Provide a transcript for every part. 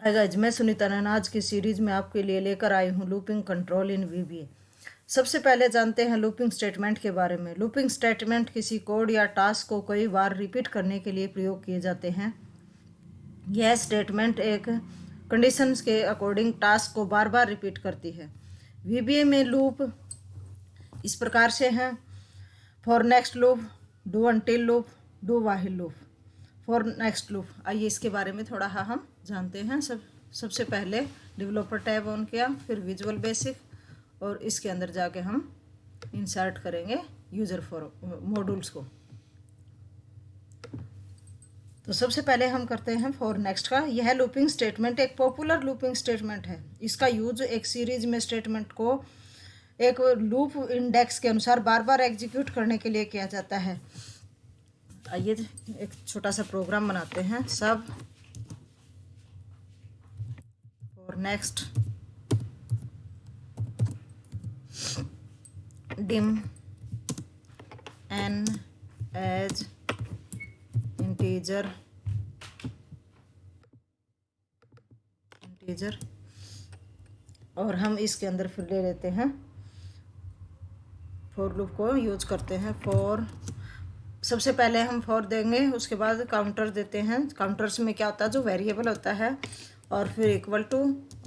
Hi guys, मैं सुनीता नैना आज की सीरीज में आपके लिए लेकर आई हूँ लूपिंग कंट्रोल इन वीबीए। सबसे पहले जानते हैं लूपिंग स्टेटमेंट के बारे में। लूपिंग स्टेटमेंट किसी कोड या टास्क को कई बार रिपीट करने के लिए प्रयोग किए जाते हैं। यह स्टेटमेंट एक कंडीशंस के अकॉर्डिंग टास्क को बार बार रिपीट करती है। वीबीए में लूप इस प्रकार से हैं: for next loop, do until loop, do while loop, for next loop. आइए इसके बारे में थोड़ा हम जानते हैं। सबसे पहले डेवलपर टैब ऑन किया, फिर विजुअल बेसिक, और इसके अंदर जाके हम इंसर्ट करेंगे यूज़र फॉर मॉड्यूल्स को। तो सबसे पहले हम करते हैं फॉर नेक्स्ट का। यह लूपिंग स्टेटमेंट एक पॉपुलर लूपिंग स्टेटमेंट है। इसका यूज एक सीरीज में स्टेटमेंट को एक लूप इंडेक्स के अनुसार बार बार एग्जीक्यूट करने के लिए किया जाता है। आइए एक छोटा सा प्रोग्राम बनाते हैं। Sub for next dim N as integer और हम इसके अंदर फिर ले लेते हैं फॉर लूप को यूज करते हैं। फॉर सबसे पहले हम फॉर देंगे, उसके बाद काउंटर देते हैं। काउंटर्स में क्या होता है, जो वेरिएबल होता है, और फिर इक्वल टू,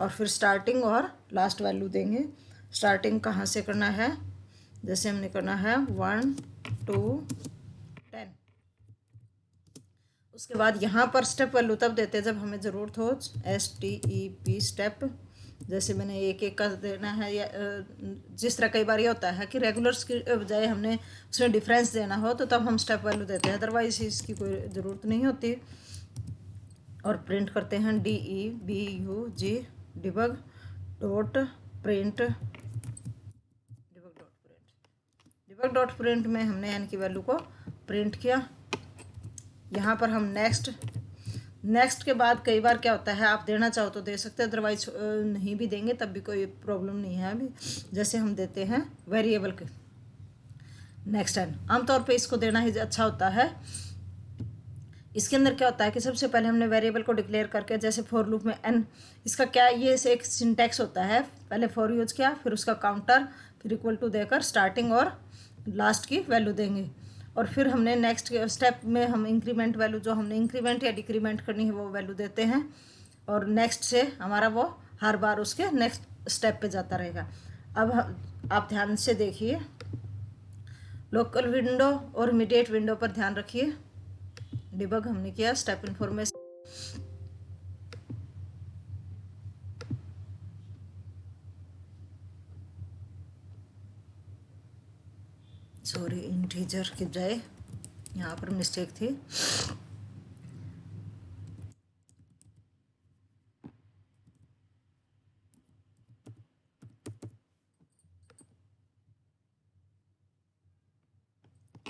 और फिर स्टार्टिंग और लास्ट वैल्यू देंगे। स्टार्टिंग कहाँ से करना है, जैसे हमने करना है 1 2 10। उसके बाद यहाँ पर स्टेप वैल्यू तब देते हैं जब हमें ज़रूरत हो। STEP स्टेप, जैसे मैंने एक एक का देना है, या जिस तरह कई बार ये होता है कि रेगुलर्स की बजाय हमने उसमें डिफरेंस देना हो तो तब हम स्टेप वैल्यू देते हैं, अदरवाइज इसकी कोई ज़रूरत नहीं होती। और प्रिंट करते हैं DEBUG debug dot print. Debug dot print में हमने n की वैल्यू को प्रिंट किया। यहाँ पर हम नेक्स्ट के बाद कई बार क्या होता है, आप देना चाहो तो दे सकते हैं, अदरवाइज नहीं भी देंगे तब भी कोई प्रॉब्लम नहीं है। अभी जैसे हम देते हैं वेरिएबल के नेक्स्ट एन, आमतौर पे इसको देना ही अच्छा होता है। इसके अंदर क्या होता है कि सबसे पहले हमने वेरिएबल को डिक्लेयर करके, जैसे फॉर लूप में एन, इसका क्या ये एक सिंटैक्स होता है, पहले फॉर यूज किया, फिर उसका काउंटर, फिर इक्वल टू देकर स्टार्टिंग और लास्ट की वैल्यू देंगे। और फिर हमने नेक्स्ट स्टेप में हम इंक्रीमेंट वैल्यू, जो हमने इंक्रीमेंट या डिक्रीमेंट करनी है, वो वैल्यू देते हैं। और नेक्स्ट से हमारा वो हर बार उसके नेक्स्ट स्टेप पे जाता रहेगा। अब आप ध्यान से देखिए, लोकल विंडो और इमीडिएट विंडो पर ध्यान रखिए। डिबग हमने किया, स्टेप इन्फॉर्मेशन, सॉरी इंटीजर की बजाय यहाँ पर मिस्टेक थी।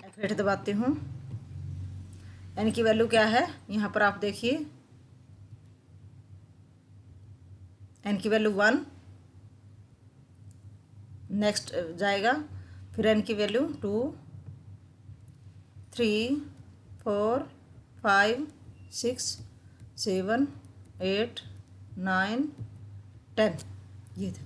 F8 दबाती हूँ। एन की वैल्यू क्या है, यहाँ पर आप देखिए, एन की वैल्यू 1, नेक्स्ट जाएगा, फिर एन की वैल्यू 2 3 4 5 6 7 8 9 10। ये था।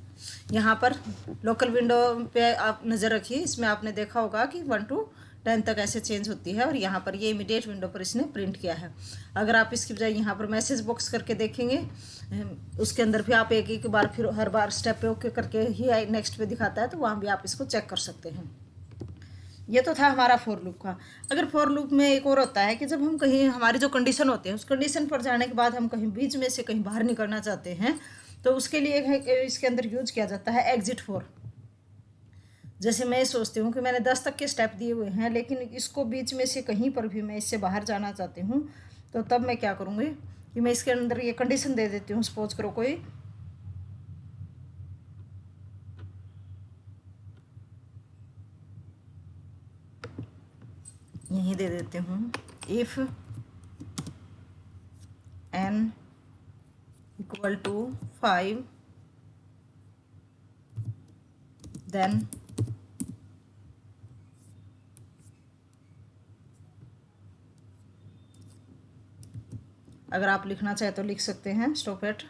यहाँ पर लोकल विंडो पे आप नज़र रखिए, इसमें आपने देखा होगा कि 1 to 10 तक ऐसे चेंज होती है, और यहाँ पर ये इमीडिएट विंडो पर इसने प्रिंट किया है। अगर आप इसकी बजाय यहाँ पर मैसेज बॉक्स करके देखेंगे, उसके अंदर भी आप एक एक बार फिर हर बार स्टेप पे ओके करके ही नेक्स्ट पे दिखाता है, तो वहाँ भी आप इसको चेक कर सकते हैं। ये तो था हमारा फॉर लूप का। अगर फॉर लूप में एक और होता है कि जब हम कहीं, हमारी जो कंडीशन होती है, उस कंडीशन पर जाने के बाद हम कहीं बीच में से कहीं बाहर निकलना चाहते हैं, तो उसके लिए इसके अंदर यूज किया जाता है एग्जिट फॉर। जैसे मैं सोचती हूँ कि मैंने 10 तक के स्टेप दिए हुए हैं, लेकिन इसको बीच में से कहीं पर भी मैं इससे बाहर जाना चाहती हूँ, तो तब मैं क्या करूँगी कि मैं इसके अंदर ये कंडीशन दे देती हूँ। सपोज करो कोई यहीं दे देती हूँ, if n equal to 5, then अगर आप लिखना चाहे तो लिख सकते हैं स्टॉप एट,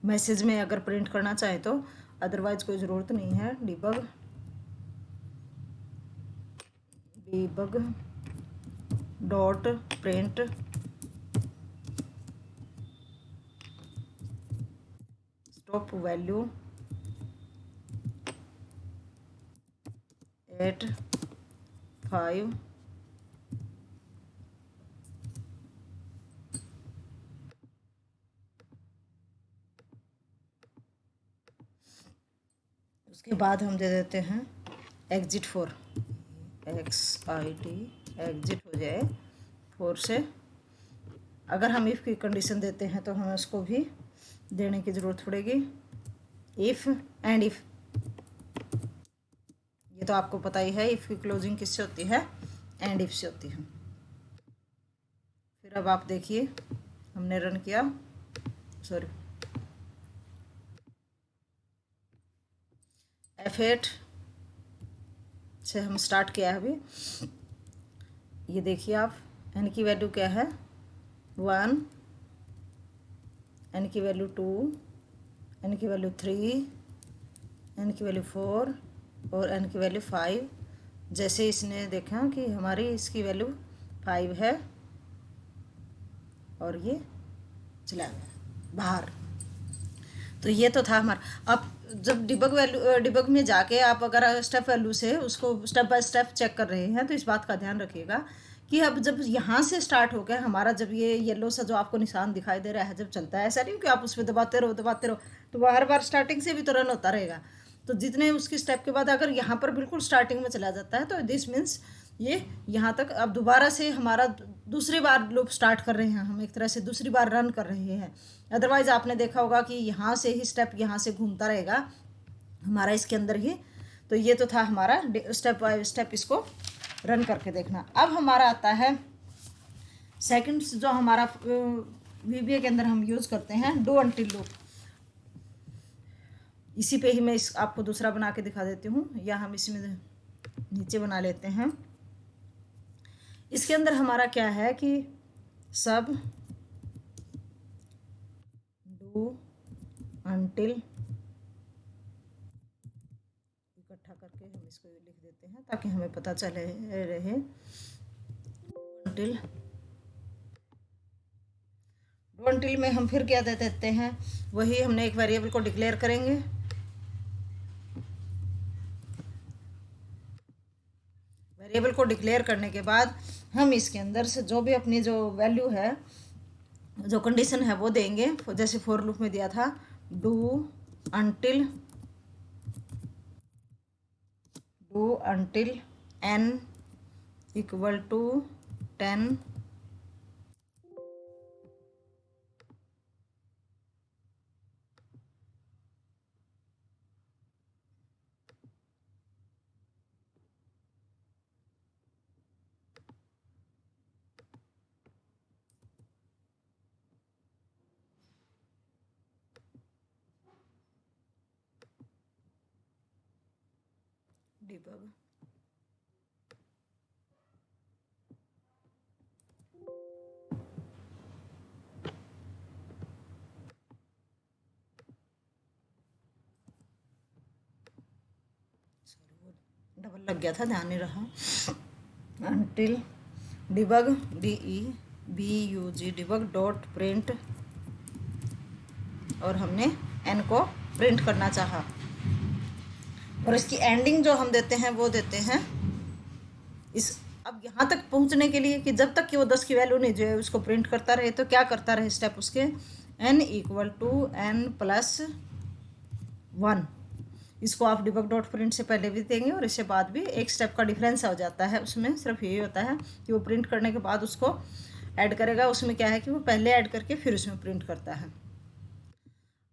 मैसेज में अगर प्रिंट करना चाहे तो, अदरवाइज कोई ज़रूरत नहीं है। Debug dot print stop value at 5 उसके बाद हम दे देते हैं एग्जिट 4, XIT एग्जिट हो जाए 4 से। अगर हम इफ़ की कंडीशन देते हैं तो हमें उसको भी देने की ज़रूरत पड़ेगी, इफ़ एंड इफ़। ये तो आपको पता ही है, इफ़ की क्लोजिंग किससे होती है, एंड इफ़ से होती है। फिर अब आप देखिए हमने रन किया, सॉरी F8 से हम स्टार्ट किया है अभी। ये देखिए आप, n की वैल्यू क्या है 1, n की वैल्यू 2, n की वैल्यू 3, n की वैल्यू 4 और n की वैल्यू 5। जैसे इसने देखा कि हमारी इसकी वैल्यू 5 है और ये चला गया बाहर। तो ये तो था हमारा। अब जब डिबग में जाके आप अगर स्टेप वैल्यू से उसको स्टेप बाय स्टेप चेक कर रहे हैं तो इस बात का ध्यान रखिएगा कि अब जब यहाँ से स्टार्ट हो गया हमारा, जब ये येलो सा जो आपको निशान दिखाई दे रहा है जब चलता है, ऐसा नहीं कि आप उस पर दबाते रहो तो हर बार स्टार्टिंग से भी तो रन होता रहेगा। तो जितने उसकी स्टेप के बाद अगर यहाँ पर बिल्कुल स्टार्टिंग में चला जाता है तो दिस मीन्स ये यहाँ तक अब दोबारा से हमारा दूसरी बार लूप स्टार्ट कर रहे हैं, हम एक तरह से दूसरी बार रन कर रहे हैं। अदरवाइज आपने देखा होगा कि यहाँ से ही स्टेप यहाँ से घूमता रहेगा हमारा इसके अंदर ही। तो ये तो था हमारा स्टेप बाय स्टेप, इसको रन करके देखना। अब हमारा आता है सेकंड जो हमारा VBA के अंदर हम यूज़ करते हैं, डू अनटिल लूप। इसी पे ही मैं इस आपको दूसरा बना के दिखा देती हूँ, या हम इसमें नीचे बना लेते हैं। इसके अंदर हमारा क्या है कि सब डू अनटिल इकट्ठा करके हम इसको लिख देते हैं ताकि हमें पता चले रहे। डू अनटिल में हम फिर क्या दे देते हैं, वही हमने एक वेरिएबल को डिक्लेयर करेंगे। वेरिएबल को डिक्लेयर करने के बाद हम इसके अंदर से जो भी अपनी जो वैल्यू है, जो कंडीशन है वो देंगे। जैसे फॉर लूप में दिया था do until n equal to 10 debug double लग गया था, ध्यान नहीं रहा। Until debug DEBUG debug dot print, और हमने n को प्रिंट करना चाहा, और इसकी एंडिंग जो हम देते हैं वो देते हैं इस। अब यहाँ तक पहुँचने के लिए कि जब तक कि वो 10 की वैल्यू नहीं जो है उसको प्रिंट करता रहे, तो क्या करता रहे स्टेप उसके, n इक्वल टू n+1। इसको आप डिबग डॉट प्रिंट से पहले भी देंगे और इससे बाद भी, एक स्टेप का डिफरेंस हो जाता है उसमें। सिर्फ यही होता है कि वो प्रिंट करने के बाद उसको ऐड करेगा। उसमें क्या है कि वो पहले ऐड करके फिर उसमें प्रिंट करता है।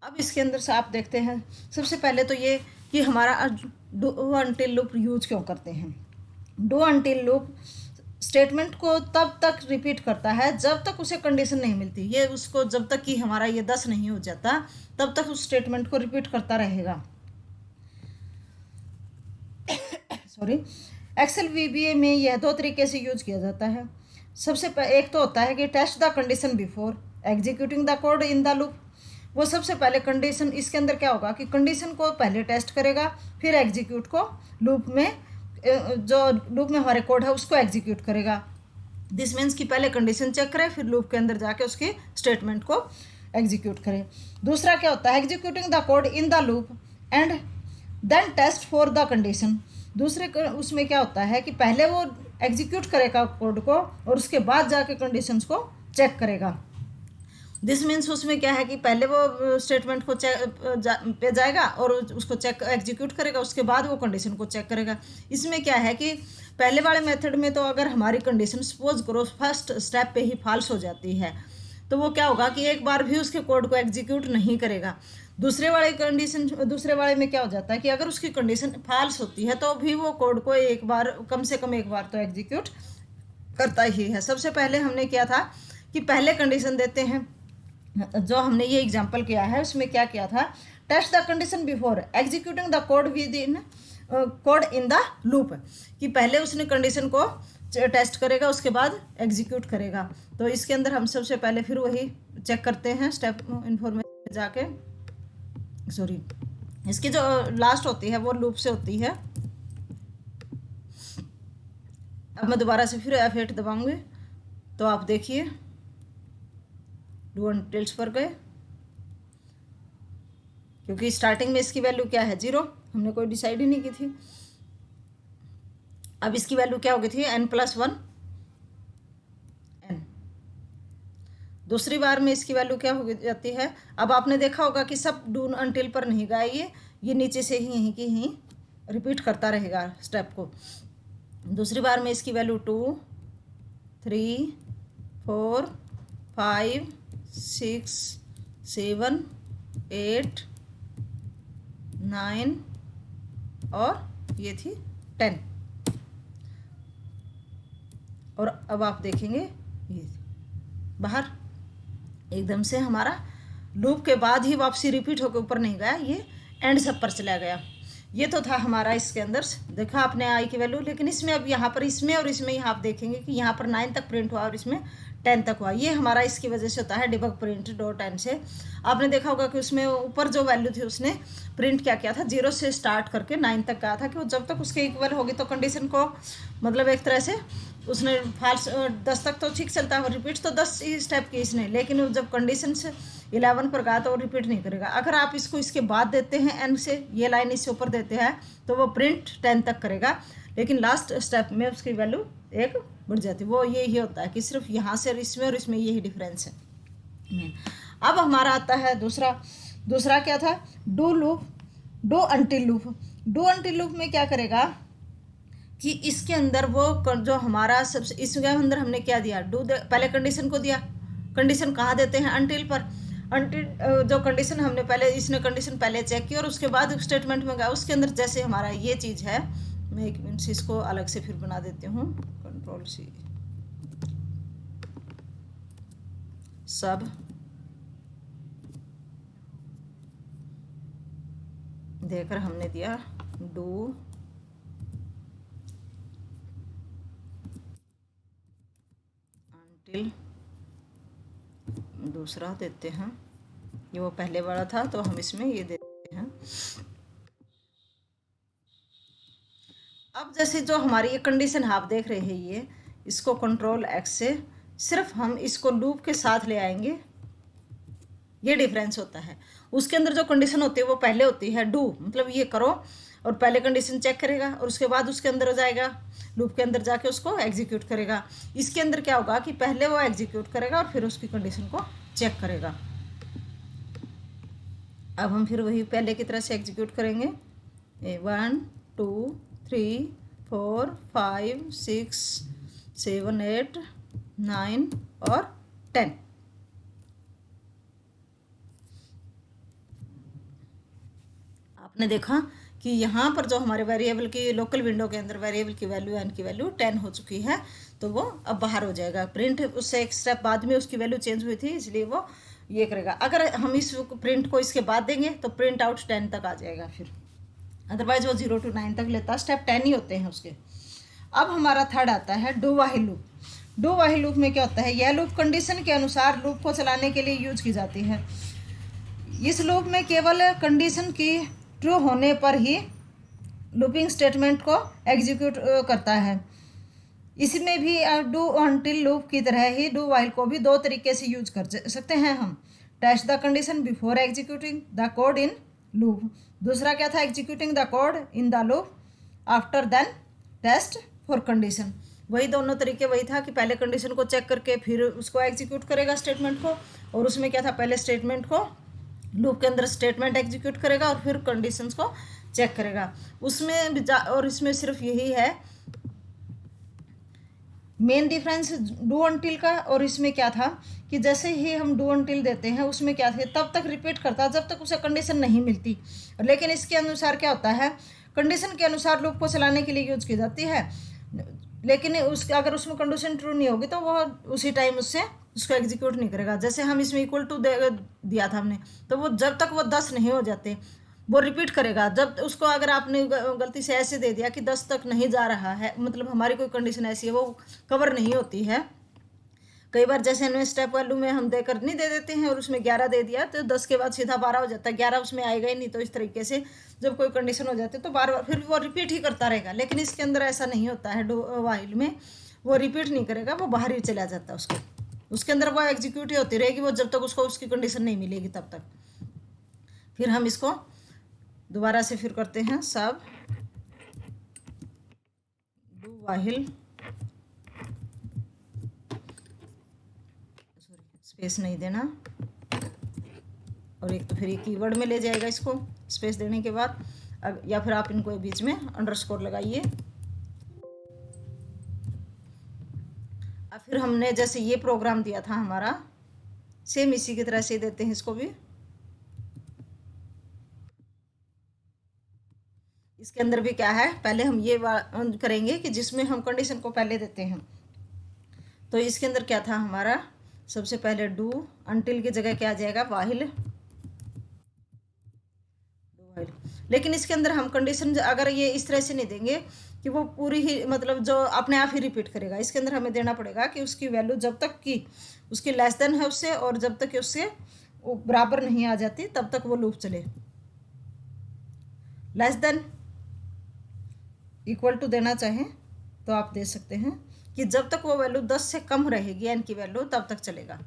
अब इसके अंदर से आप देखते हैं सबसे पहले तो ये कि हमारा डू अनटिल लूप यूज क्यों करते हैं। डू अनटिल लूप स्टेटमेंट को तब तक रिपीट करता है जब तक उसे कंडीशन नहीं मिलती। ये उसको जब तक कि हमारा ये 10 नहीं हो जाता तब तक उस स्टेटमेंट को रिपीट करता रहेगा। सॉरी, एक्सेल VBA में यह 2 तरीके से यूज किया जाता है। सबसे एक तो होता है कि test the condition before executing the code in the loop. वो सबसे पहले कंडीशन, इसके अंदर क्या होगा कि कंडीशन को पहले टेस्ट करेगा, फिर एग्जीक्यूट को लूप में, जो लूप में हमारे कोड है उसको एग्जीक्यूट करेगा। दिस मीन्स कि पहले कंडीशन चेक करे, फिर लूप के अंदर जाके उसके स्टेटमेंट को एग्जीक्यूट करे। दूसरा क्या होता है, executing the code in the loop and then test for the condition. दूसरे उसमें क्या होता है कि पहले वो एग्जीक्यूट करेगा कोड को और उसके बाद जाके कंडीशंस को चेक करेगा। दिस मीन्स उसमें क्या है कि पहले वो स्टेटमेंट को पे जाएगा और उसको चेक एग्जीक्यूट करेगा, उसके बाद वो कंडीशन को चेक करेगा। इसमें क्या है कि पहले वाले मेथड में तो अगर हमारी कंडीशन सपोज करो फर्स्ट स्टेप पे ही फॉल्स हो जाती है तो वो क्या होगा कि एक बार भी उसके कोड को एग्जीक्यूट नहीं करेगा। दूसरे वाले में क्या हो जाता है कि अगर उसकी कंडीशन फॉल्स होती है तो भी वो कोड को एक बार, कम से कम एक बार तो एग्जीक्यूट करता ही है। सबसे पहले हमने किया था कि पहले कंडीशन देते हैं, जो हमने ये एग्जांपल किया है उसमें क्या किया था, test the condition before executing the code with in code in the loop, कि पहले उसने कंडीशन को टेस्ट करेगा उसके बाद एग्जीक्यूट करेगा। तो इसके अंदर हम सबसे पहले फिर वही चेक करते हैं स्टेप इन्फॉर्मेशन जाके, सॉरी इसकी जो लास्ट होती है वो लूप से होती है। अब मैं दोबारा से फिर F8 दबाऊंगी तो आप देखिए डू अनटिल्स पर गए, क्योंकि स्टार्टिंग में इसकी वैल्यू क्या है 0, हमने कोई डिसाइड ही नहीं की थी। अब इसकी वैल्यू क्या हो गई थी n+1 n। दूसरी बार में इसकी वैल्यू क्या हो जाती है, अब आपने देखा होगा कि सब डू अनटिल पर नहीं गए, ये नीचे से ही यहीं की ही रिपीट करता रहेगा स्टेप को। दूसरी बार में इसकी वैल्यू 2 3 4 5 6 7 8 9 और ये थी 10। और अब आप देखेंगे ये बाहर एकदम से हमारा लूप के बाद ही वापसी रिपीट होकर ऊपर नहीं गया, ये एंड सब पर चला गया। ये तो था हमारा इसके अंदर, देखा आपने आई की वैल्यू, लेकिन इसमें अब यहाँ पर इसमें और इसमें यहाँ आप देखेंगे कि यहाँ पर 9 तक प्रिंट हुआ और इसमें 10 तक हुआ। ये हमारा इसकी वजह से होता है डिबग प्रिंट डॉट एन से। आपने देखा होगा कि उसमें ऊपर जो वैल्यू थी उसने प्रिंट क्या किया था, 0 से स्टार्ट करके 9 तक गया था कि वो जब तक उसके इक्वल होगी तो कंडीशन को, मतलब एक तरह से उसने फॉल्स 10 तक तो ठीक चलता है, रिपीट तो 10 ही स्टेप की इसने, लेकिन जब कंडीशन से 11 पर गया तो वो रिपीट नहीं करेगा। अगर आप इसको इसके बाद देते हैं एन से, ये लाइन इससे ऊपर देते हैं तो वो प्रिंट 10 तक करेगा, लेकिन लास्ट स्टेप में उसकी वैल्यू 1 बढ़ जाती है। वो यही होता है कि सिर्फ यहाँ से और इसमें यही डिफरेंस है। अब हमारा आता है दूसरा क्या था, do until loop. Do until loop में क्या करेगा कि इसके अंदर वो जो हमारा सबसे, इसके अंदर हमने क्या दिया, पहले कंडीशन को दिया। कंडीशन कहाँ देते हैं, अनटिल पर। अनटिल जो कंडीशन हमने पहले, इसने कंडीशन पहले चेक की और उसके बाद स्टेटमेंट में गया, उसके अंदर जैसे हमारा ये चीज़ है, मैं 1 मिनट से इसको अलग से फिर बना देती हूँ, Ctrl+C सब देकर हमने दिया डू अनटिल, दूसरा देते हैं, ये वो पहले वाला था तो हम इसमें ये देते हैं। अब जैसे जो हमारी ये कंडीशन आप देख रहे हैं, ये इसको Ctrl+X से सिर्फ हम इसको लूप के साथ ले आएंगे, ये डिफरेंस होता है। उसके अंदर जो कंडीशन होती है वो पहले होती है डू, मतलब ये करो, और पहले कंडीशन चेक करेगा और उसके बाद उसके अंदर हो जाएगा, लूप के अंदर जाके उसको एग्जीक्यूट करेगा। इसके अंदर क्या होगा कि पहले वो एग्जीक्यूट करेगा और फिर उसकी कंडीशन को चेक करेगा। अब हम फिर वही पहले की तरह से एग्जीक्यूट करेंगे, 1 2 3 4 5 6 7 8 9 और 10। आपने देखा कि यहाँ पर जो हमारे वेरिएबल की लोकल विंडो के अंदर वेरिएबल की वैल्यू एन की वैल्यू 10 हो चुकी है, तो वो अब बाहर हो जाएगा। प्रिंट उससे एक स्टेप बाद में उसकी वैल्यू चेंज हुई थी, इसलिए वो ये करेगा। अगर हम इस प्रिंट को इसके बाद देंगे तो प्रिंट आउट 10 तक आ जाएगा, फिर अदरवाइज वो 0 to 9 तक लेता, स्टेप 10 ही होते हैं उसके। अब हमारा थर्ड आता है do while loop. Do while loop में क्या होता है, यह लूप कंडीशन के अनुसार लूप को चलाने के लिए यूज की जाती है। इस लूप में केवल कंडीशन की ट्रू होने पर ही लूपिंग स्टेटमेंट को एग्जीक्यूट करता है। इसमें भी डू अनटिल लूप की तरह ही डू वाइल को भी दो तरीके से यूज कर सकते हैं हम। Test the condition before executing the code in loop. दूसरा क्या था, executing the code in the loop after then test for condition. वही दोनों तरीके वही था कि पहले कंडीशन को चेक करके फिर उसको एग्जीक्यूट करेगा स्टेटमेंट को, और उसमें क्या था, पहले स्टेटमेंट को लूप के अंदर स्टेटमेंट एग्जीक्यूट करेगा और फिर कंडीशंस को चेक करेगा उसमें। और इसमें सिर्फ यही है मेन डिफरेंस डू अनटिल का, और इसमें क्या था कि जैसे ही हम डू अनटिल देते हैं उसमें क्या थे, तब तक रिपीट करता जब तक उसे कंडीशन नहीं मिलती। लेकिन इसके अनुसार क्या होता है, कंडीशन के अनुसार लूप को चलाने के लिए यूज की जाती है, लेकिन अगर उसमें कंडीशन ट्रू नहीं होगी तो वह उसी टाइम उसको एग्जीक्यूट नहीं करेगा। जैसे हम इसमें इक्वल टू दिया था हमने, तो वो जब तक वो 10 नहीं हो जाते वो रिपीट करेगा। जब उसको अगर आपने गलती से ऐसे दे दिया कि 10 तक नहीं जा रहा है, मतलब हमारी कोई कंडीशन ऐसी है वो कवर नहीं होती है। कई बार जैसे हमें स्टेप वैल्यू में हम देकर नहीं दे देते हैं और उसमें 11 दे दिया तो 10 के बाद सीधा 12 हो जाता है, 11 उसमें आएगा ही नहीं। तो इस तरीके से जब कोई कंडीशन हो जाती है तो बार बार फिर वो रिपीट ही करता रहेगा। लेकिन इसके अंदर ऐसा नहीं होता है, डू वाइल में वो रिपीट नहीं करेगा, वो बाहर ही चला जाता है उसके अंदर वो एग्जीक्यूट ही होती रहेगी वो जब तक उसको उसकी कंडीशन नहीं मिलेगी तब तक। फिर हम इसको दोबारा से फिर करते हैं सब डू वाइल, स्पेस नहीं देना, और एक तो फिर ये कीवर्ड में ले जाएगा इसको स्पेस देने के बाद। अब या फिर आप इनको बीच में अंडरस्कोर लगाइए। अब फिर हमने जैसे ये प्रोग्राम दिया था हमारा, सेम इसी की तरह से देते हैं इसको भी। इसके अंदर भी क्या है, पहले हम ये करेंगे कि जिसमें हम कंडीशन को पहले देते हैं। तो इसके अंदर क्या था हमारा, सबसे पहले डू अनटिल की जगह क्या आ जाएगा, वाइल। लेकिन इसके अंदर हम कंडीशन अगर ये इस तरह से नहीं देंगे कि वो पूरी ही मतलब जो अपने आप ही रिपीट करेगा, इसके अंदर हमें देना पड़ेगा कि उसकी वैल्यू जब तक की उसकी लेस देन है उससे, और जब तक कि उससे बराबर नहीं आ जाती तब तक वो लूप चले। लेस देन इक्वल टू देना चाहें तो आप दे सकते हैं कि जब तक वो वैल्यू 10 से कम रहेगी एन की वैल्यू तब तक चलेगा।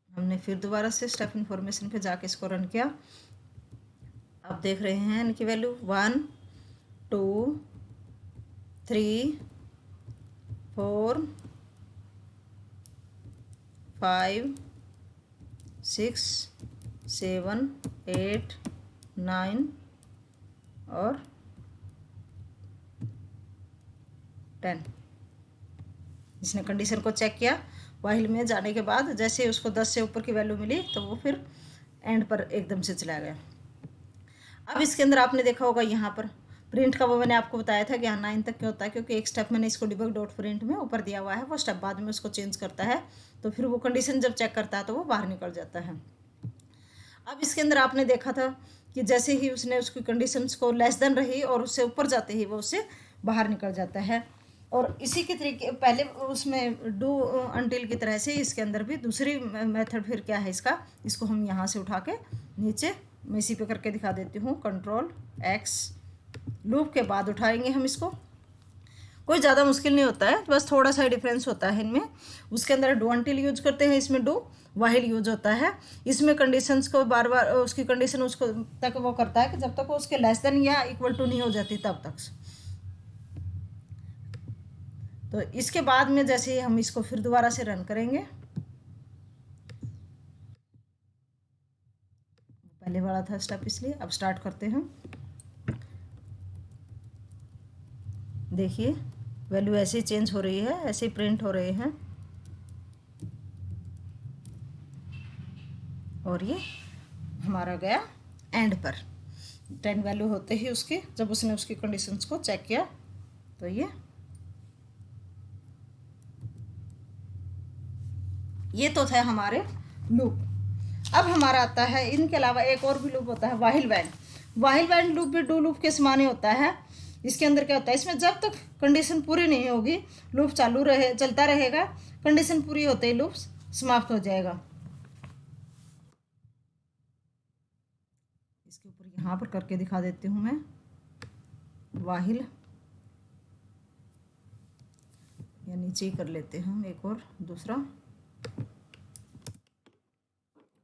हमने फिर दोबारा से स्टेप इन्फॉर्मेशन पे जाके इसको रन किया। आप देख रहे हैं एन की वैल्यू 1 2 3 4 5 6 7 8 9 और 10। इसने कंडीशन को चेक किया, वाइल में जाने के बाद जैसे उसको 10 से ऊपर की वैल्यू मिली तो वो फिर एंड पर एकदम से चला गया। अब इसके अंदर आपने देखा होगा यहाँ पर प्रिंट का, वो मैंने आपको बताया था कि यहाँ 9 तक क्या होता है, क्योंकि एक स्टेप मैंने इसको डिबग डॉट प्रिंट में ऊपर दिया हुआ है, वो स्टेप बाद में उसको चेंज करता है, तो फिर वो कंडीशन जब चेक करता है तो वो बाहर निकल जाता है। अब इसके अंदर आपने देखा था कि जैसे ही उसने उसकी कंडीशंस को लेस देन रही और उससे ऊपर जाते ही वो उससे बाहर निकल जाता है। और इसी के तरीके पहले उसमें डू अनटिल की तरह से इसके अंदर भी दूसरी मेथड फिर क्या है इसका, इसको हम यहाँ से उठा के नीचे मैं इसी पे करके दिखा देती हूँ, कंट्रोल X, लूप के बाद उठाएंगे हम इसको। कोई ज़्यादा मुश्किल नहीं होता है, बस थोड़ा सा डिफरेंस होता है इनमें। उसके अंदर डू अनटिल यूज करते हैं, इसमें डू वाइल यूज होता है। इसमें कंडीशंस को बार बार उसकी कंडीशन उसको तक वो करता है कि जब तक वो उसके लेस देन या इक्वल टू नहीं हो जाती तब तक। तो इसके बाद में जैसे हम इसको फिर दोबारा से रन करेंगे, पहले वाला था स्टेप इसलिए। अब स्टार्ट करते हैं। देखिए वैल्यू ऐसे ही चेंज हो रही है, ऐसे ही प्रिंट हो रहे हैं, और ये हमारा गया एंड पर 10 वैल्यू होते ही उसकी, जब उसने उसकी कंडीशंस को चेक किया तो ये तो थे हमारे लूप। अब हमारा आता है, इनके अलावा एक और भी लूप होता है while while. While while loop भी डू लूप के समान ही होता है। इसके अंदर क्या होता है, इसमें जब तक कंडीशन पूरी नहीं होगी लूप चालू रहे, चलता रहेगा। कंडीशन पूरी होते ही लूप समाप्त हो जाएगा। इसके ऊपर यहाँ पर करके दिखा देती हूँ मैं। व्हाइल, या नीचे ही कर लेते हैं हम एक और दूसरा।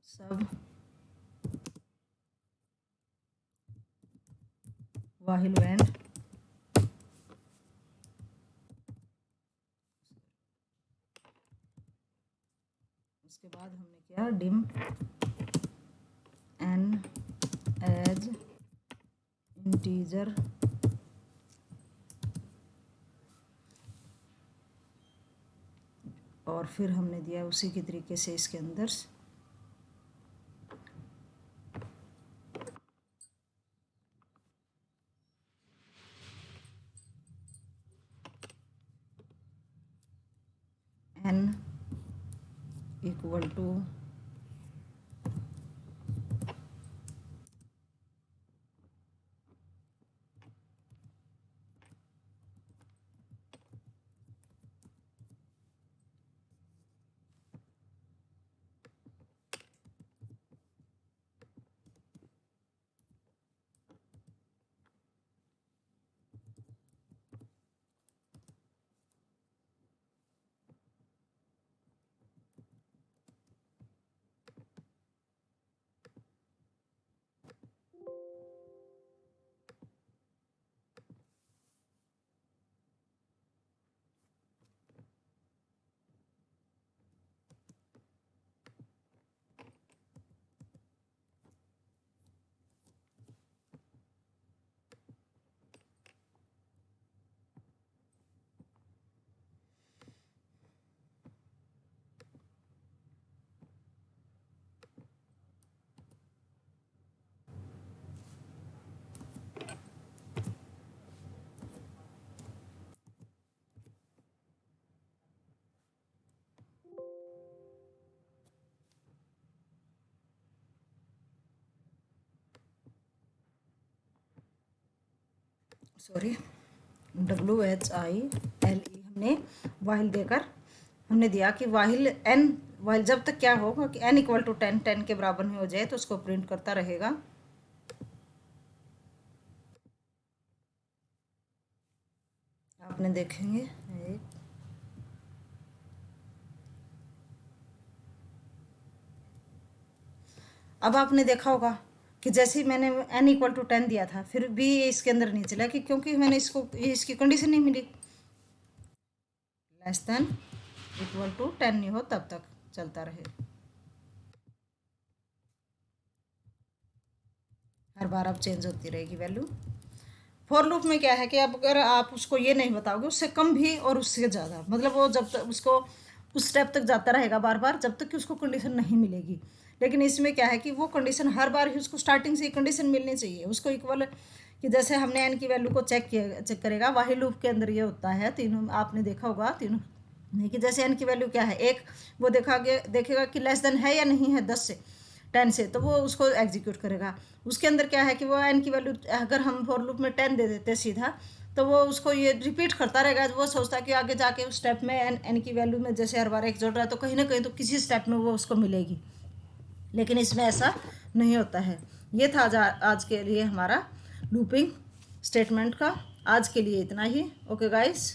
सब व्हाइल व्हेन, उसके बाद हमने किया डिम एन एज इंटीजर, और फिर हमने दिया उसी के तरीके से इसके अंदर n इक्वल टू WHILE हमने वाहिल देकर हमने दिया कि वाहिल n, वाहिल जब तक क्या होगा कि n इक्वल टू 10 10 के बराबर में हो जाए तो उसको प्रिंट करता रहेगा। आपने देखेंगे एक, अब आपने देखा होगा कि जैसे ही मैंने n इक्वल टू 10 दिया था फिर भी इसके अंदर नहीं चला, कि क्योंकि मैंने इसकी कंडीशन नहीं मिली। लेस देन इक्वल टू 10 नहीं हो तब तक चलता रहे। हर बार अब चेंज होती रहेगी वैल्यू। फॉर लूप में क्या है कि अब अगर आप उसको ये नहीं बताओगे उससे कम भी और उससे ज़्यादा, मतलब वो जब तक उसको उस स्टेप तक जाता रहेगा बार बार जब तक कि उसको कंडीशन नहीं मिलेगी। लेकिन इसमें क्या है कि वो कंडीशन हर बार ही उसको स्टार्टिंग से ही कंडीशन मिलनी चाहिए उसको इक्वल, कि जैसे हमने एन की वैल्यू को चेक करेगा। वाहिल लूप के अंदर ये होता है, तीनों आपने देखा होगा, तीनों नहीं, कि जैसे एन की वैल्यू क्या है, एक वो देखेगा कि लेस देन है या नहीं है 10 से 10 से, तो वो उसको एग्जीक्यूट करेगा। उसके अंदर क्या है कि वो एन की वैल्यू अगर हम फॉर लूप में 10 दे देते सीधा तो वो उसको ये रिपीट करता रहेगा। वो सोचता है कि आगे जाके उस स्टेप में एन की वैल्यू में जैसे हर बार एक जोड़ रहा है तो कहीं ना कहीं तो किसी स्टेप में वो उसको मिलेगी, लेकिन इसमें ऐसा नहीं होता है। ये था आज के लिए हमारा लूपिंग स्टेटमेंट का। आज के लिए इतना ही। Okay guys.